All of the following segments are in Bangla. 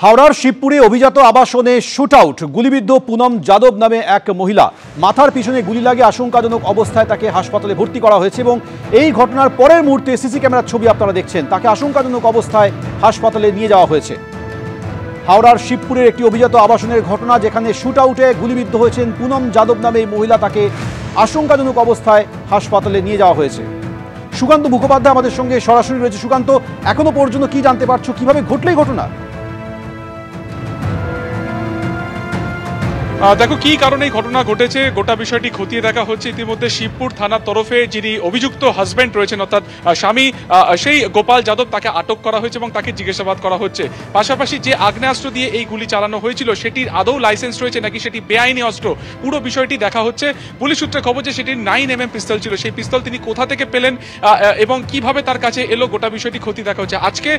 হাওড়ার শিবপুরে অভিজাত আবাসনে শুট আউট, গুলিবিদ্ধ পুনম যাদব নামে এক মহিলা। মাথার পিছনে গুলি লাগে, আশঙ্কাজনক অবস্থায় তাকে হাসপাতালে ভর্তি করা হয়েছে এবং এই ঘটনার পরের মুহূর্তে সিসি ক্যামেরার ছবি আপনারা দেখছেন, তাকে আশঙ্কাজনক অবস্থায় হাসপাতালে নিয়ে যাওয়া হয়েছে। হাওড়ার শিবপুরের একটি অভিজাত আবাসনের ঘটনা, যেখানে শুট আউটে গুলিবিদ্ধ হয়েছেন পুনম যাদব নামে এই মহিলা। তাকে আশঙ্কাজনক অবস্থায় হাসপাতালে নিয়ে যাওয়া হয়েছে। সুকান্ত মুখোপাধ্যায় আমাদের সঙ্গে সরাসরি রয়েছে। সুকান্ত, এখনো পর্যন্ত কি জানতে পারছো, কিভাবে ঘটল এই ঘটনা? দেখো কি কারণে এই ঘটনা ঘটেছে, গোটা বিষয়টি খতিয়ে দেখা হচ্ছে। ইতিমধ্যে শিবপুর থানার তরফে যিনি অভিযুক্ত হাজব্যান্ড রয়েছেন, অর্থাৎ স্বামী, সেই গোপাল যাদব, তাকে আটক করা হয়েছে এবং তাকে জিজ্ঞাসাবাদ করা হচ্ছে। পাশাপাশি যে আগ্নেয়াস্ত্র দিয়ে এই গুলি চালানো হয়েছিল সেটির আদৌ লাইসেন্স রয়েছে নাকি সেটি বেআইনি অস্ত্র, পুরো বিষয়টি দেখা হচ্ছে। পুলিশ সূত্রে খবর যে সেটি 9mm পিস্তল ছিল, সেই পিস্তল তিনি কোথা থেকে পেলেন এবং কিভাবে তার কাছে এলো, গোটা বিষয়টি খতিয়ে দেখা হচ্ছে। আজকে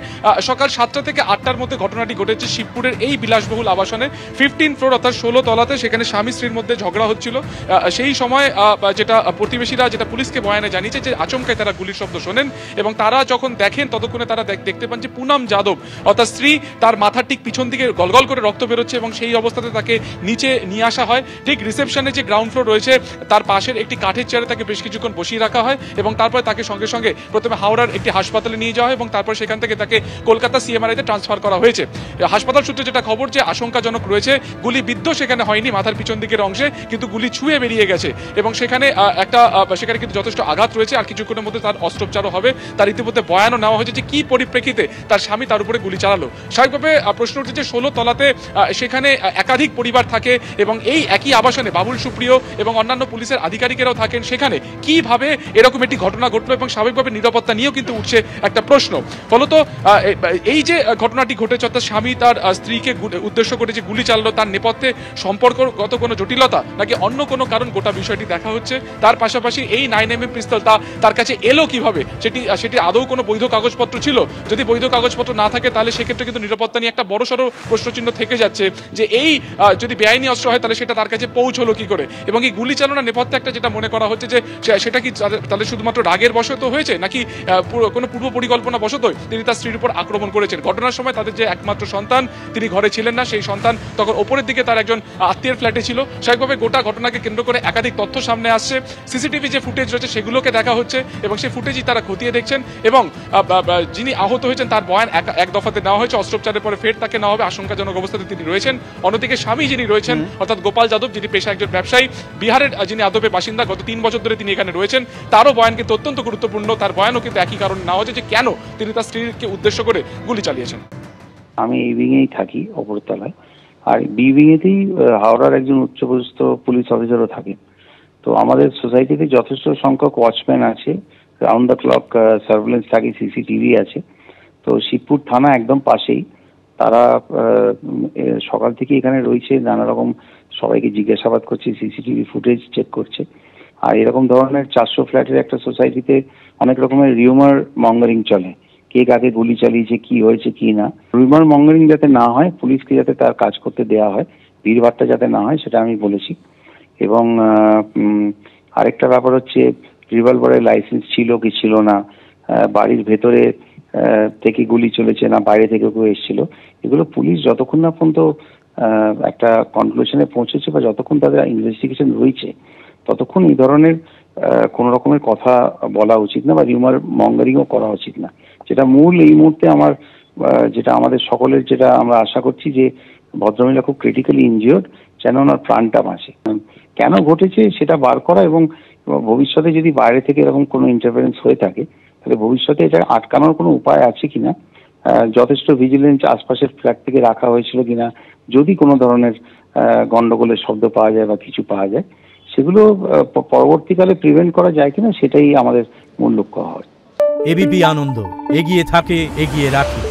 সকাল 7টা থেকে 8টার মধ্যে ঘটনাটি ঘটেছে শিবপুরের এই বিলাসবহুল আবাসনে 15 ফ্লোর অর্থাৎ 16 তলাতে। সেখানে স্বামী স্ত্রীর মধ্যে ঝগড়া হচ্ছিল। সেই সময় যেটা প্রতিবেশীরা যেটা পুলিশকে বয়ানে জানিয়েছে যে আচমকায় তারা গুলির শব্দ শোনেন এবং তারা যখন দেখেন ততক্ষণে তারা দেখতে পান যে পুনম যাদব অর্থাৎ স্ত্রী, তার মাথার ঠিক পিছন দিকে গলগল করে রক্ত বেরোচ্ছে এবং সেই অবস্থাতে তাকে নিচে নিয়ে আসা হয়। ঠিক রিসেপশনে যে গ্রাউন্ড ফ্লোর রয়েছে তার পাশের একটি কাঠের চেয়ারে তাকে বেশ কিছুক্ষণ বসিয়ে রাখা হয় এবং তারপরে তাকে সঙ্গে সঙ্গে প্রথমে হাওড়ার একটি হাসপাতালে নিয়ে যাওয়া হয় এবং তারপর সেখান থেকে তাকে কলকাতা CMRI-তে ট্রান্সফার করা হয়েছে। হাসপাতাল সূত্রে যেটা খবর যে আশঙ্কাজনক রয়েছে, গুলিবিদ্ধ সেখানে হয়নি মাথার পিছন দিকের অংশে, কিন্তু গুলি ছুঁয়ে বেরিয়ে গেছে এবং সেখানে সেখানে কিন্তু যথেষ্ট আঘাত রয়েছে। আর কিছুক্ষণের মধ্যে তার অস্ত্রোপচারও হবে। তার ইতিমধ্যে বয়ানও নেওয়া হয়েছে যে কি পরিপ্রেক্ষিতে তার স্বামী তার উপরে গুলি চালালো। স্বাভাবিকভাবে প্রশ্ন উঠছে যে 16 তলাতে সেখানে একাধিক পরিবার থাকে এবং এই একই আবাসনে বাবুল সুপ্রিয় এবং অন্যান্য পুলিশের আধিকারিকেরাও থাকেন। সেখানে কিভাবে এরকম একটি ঘটনা ঘটলো এবং স্বাভাবিকভাবে নিরাপত্তা নিয়েও কিন্তু উঠছে একটা প্রশ্ন। ফলত এই যে ঘটনাটি ঘটেছে, অর্থাৎ স্বামী তার স্ত্রীকে উদ্দেশ্য করে যে গুলি চালালো, তার নেপথ্যে সম্পর্কগত কোনো জটিলতা নাকি অন্য কোনো কারণ, গোটা বিষয়টি দেখা হচ্ছে। তার পাশাপাশি এই 9mm পিস্তল তার কাছে এলো কিভাবে, সেটি আদৌ কোনো বৈধ কাগজপত্র ছিল? যদি বৈধ কাগজপত্র না থাকে তাহলে সেক্ষেত্রে কিন্তু নিরাপত্তা নিয়ে একটা বড়সড় প্রশ্নচিহ্ন থেকে যাচ্ছে যে এই যদি বেআইনি অস্ত্র হয় তাহলে সেটা তার কাছে পৌঁছলো কি করে। এবং এই গুলি চালানোর নেপথ্যে একটা যেটা মনে করা হচ্ছে যে সেটা কি তাহলে শুধুমাত্র রাগের বশত হয়েছে নাকি কোনো পূর্ব পরিকল্পনা বশত তিনি তার স্ত্রীর উপর আক্রমণ করেছেন। ঘটনার সময় তাদের যে একমাত্র সন্তান, তিনি ঘরে ছিলেন না। সেই সন্তান তখন ওপরের দিকে তার একজন আত্মীয়ের ফ্ল্যাটে ছিল। স্বাভাবিকভাবে গোটা ঘটনাকে কেন্দ্র করে একাধিক তথ্য সামনে আসছে। সিসিটিভি যে ফুটেজ রয়েছে সেগুলোকে দেখা হচ্ছে এবং সেই ফুটেজই তারা খতিয়ে দেখছেন এবং যিনি আহত হয়েছেন তার বয়ান এক দফাতে নেওয়া হয়েছে। অস্ত্রোপচারের পরে ফের তাকে নেওয়া হবে। আশঙ্কাজনক অবস্থাতে তিনি রয়েছেন। অন্যদিকে স্বামী যিনি রয়েছেন, অর্থাৎ গোপাল যাদব, যিনি পেশা একজন ব্যবসায়ী, বিহারের যিনি আদপে বাসিন্দা, গত 3 বছর ধরে তিনি এখানে রয়েছেন, তারও বয়ান কিন্তু অত্যন্ত গুরুত্বপূর্ণ। তার বয়ানও কিন্তু একই কারণ নেওয়া হচ্ছে যে কেন তিনি তার স্ত্রীকে উদ্দেশ্য করে গুলি চালিয়েছেন। আমি এই উইংয়েই থাকি, অপরতলায়। আর বি উইংয়েতেই হাওড়ার একজন উচ্চপদস্থ পুলিশ অফিসারও থাকে। তো আমাদের সোসাইটিতে যথেষ্ট সংখ্যক ওয়াচম্যান আছে, রাউন্ড দ্য ক্লক সার্ভেলেন্স থাকে, CCTV আছে। তো শিবপুর থানা একদম পাশেই। তারা সকাল থেকে এখানে রয়েছে, নানা রকম সবাইকে জিজ্ঞাসাবাদ করছে, CCTV ফুটেজ চেক করছে। আর এরকম ধরনের 400 ফ্ল্যাটের একটা সোসাইটিতে অনেক রকমের রিউমার মঙ্গারিং চলে, কে কাকে গুলি চালিয়েছে, কি হয়েছে কি না। রিউমার মঙ্গারিং যাতে না হয়, পুলিশকে যাতে তার কাজ করতে দেওয়া হয়, ভিড়ভাট্টা যাতে না হয়, সেটা আমি বলেছি। এবং আরেকটা ব্যাপার হচ্ছে রিভলভারের লাইসেন্স ছিল কি ছিল না, বাড়ির ভেতরে থেকে গুলি চলেছে না বাইরে থেকে কেউ এসেছিল, এগুলো পুলিশ যতক্ষণ না পর্যন্ত একটা কনক্লুশনে পৌঁছেছে বা যতক্ষণ তাদের ইনভেস্টিগেশন রয়েছে ততক্ষণ এই ধরনের কোনো রকমের কথা বলা উচিত না বা রিউমার মঙ্গারিংও করা উচিত না। যেটা মূল এই মুহূর্তে আমার যেটা আমাদের সকলের যেটা আমরা আশা করছি যে ভদ্রমহিলা খুব ক্রিটিক্যালি ইনজিওর্ড, যেন ওনার প্রাণটা বাঁচে। কেন ঘটেছে সেটা বার করা এবং ভবিষ্যতে যদি বাইরে থেকে এরকম কোনো ইন্টারফারেন্স হয়ে থাকে তাহলে ভবিষ্যতে এটা আটকানোর কোনো উপায় আছে কিনা, যথেষ্ট ভিজিলেন্স আশপাশের ফ্ল্যাট থেকে রাখা হয়েছিল কিনা, যদি কোনো ধরনের গন্ডগোলের শব্দ পাওয়া যায় বা কিছু পাওয়া যায়, সেগুলো পরবর্তীকালে প্রিভেন্ট করা যায় কিনা, সেটাই আমাদের মূল লক্ষ্য হয়। এবিপি আনন্দ, এগিয়ে থাকে, এগিয়ে রাখে।